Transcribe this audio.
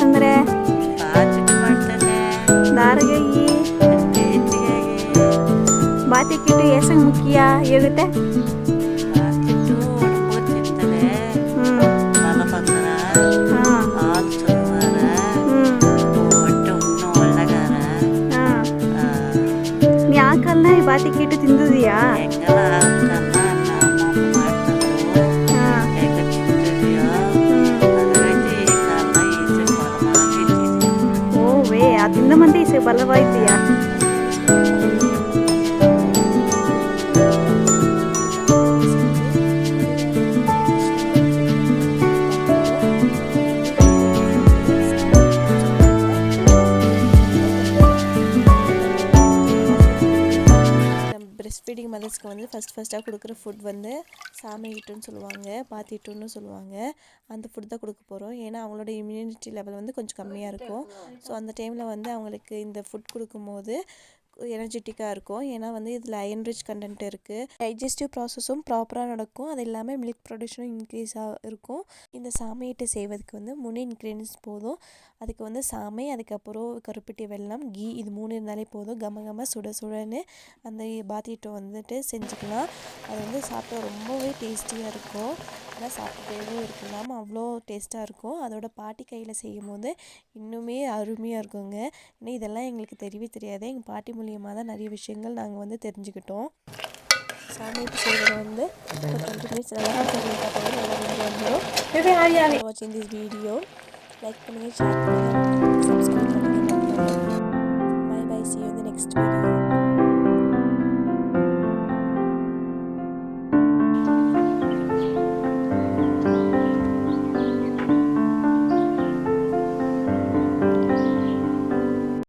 ಬಂದರೆ ದಾರಗೈ ಬಾತಿ ಕಿಟ್ಟು ಏಸಂಗ್ ಮುಖ್ಯ ಇರುತ್ತೆ. ನೀ ಆ ಕಾಲನ ಬಾತಿ ಕಿಟ್ಟು ತಿಂದಿದೀಯಾ? ಓವೇ ಅದರಿಂದ ಮಂದಿ ಈಸೆ ಬಲವಾಯ್ತೀಯಾ? பிரெஸ்ட் ஃபீடிங் மதர்ஸ்க்கு வந்து ஃபஸ்ட்டாக கொடுக்குற ஃபுட் வந்து சாமை ஈட்டுன்னு சொல்லுவாங்க, பாத்தி ஈட்டுன்னு சொல்லுவாங்க. அந்த ஃபுட் தான் கொடுக்க போகிறோம். ஏன்னா அவங்களோட இம்யூனிட்டி லெவல் வந்து கொஞ்சம் கம்மியாக இருக்கும். ஸோ அந்த டைமில் வந்து அவங்களுக்கு இந்த ஃபுட் கொடுக்கும்போது எனர்ஜெட்டிக்காக இருக்கும். ஏன்னா வந்து இதில் அயன் ரிச் கண்டென்ட் இருக்குது. டைஜஸ்டிவ் ப்ராசஸும் ப்ராப்பராக நடக்கும். அது இல்லாமல் மில்க் ப்ரொடக்ஷனும் இன்க்ரீஸாக இருக்கும். இந்த சாமையிட்டு செய்வதற்கு வந்து 3 இன்க்ரீடியன்ஸ் போதும். அதுக்கு வந்து சாமை, அதுக்கப்புறம் கருப்பட்டி வெல்லம், கீ, இது 3 இருந்தாலே போதும். கம சுட சுடன்னு அந்த பாத்திட்டை வந்துட்டு செஞ்சுக்கலாம். அது வந்து சாப்பிட்டா ரொம்பவே டேஸ்டியாக இருக்கும். ஆனால் சாப்பிட்டே இருக்கலாம், அவ்வளோ டேஸ்ட்டாக இருக்கும். அதோட பாட்டி கையில் செய்யும் போது இன்னுமே அருமையாக இருக்குங்க. ஏன்னா இதெல்லாம் எங்களுக்கு தெரியவே தெரியாது. எங்கள் பாட்டி மூலியமாக தான் நிறைய விஷயங்கள் நாங்கள் வந்து தெரிஞ்சுக்கிட்டோம். சாமிட்டு செய்வது வந்து ஒரு 20 மினிட்ஸ் நல்லா வந்துடும். வாட்சிங் திஸ் வீடியோ லைக் பண்ணுங்கள், ஷேர் பண்ணுங்கள், சப்ஸ்கிரைப் பண்ணுங்கள். Bye bye, see you in the next video.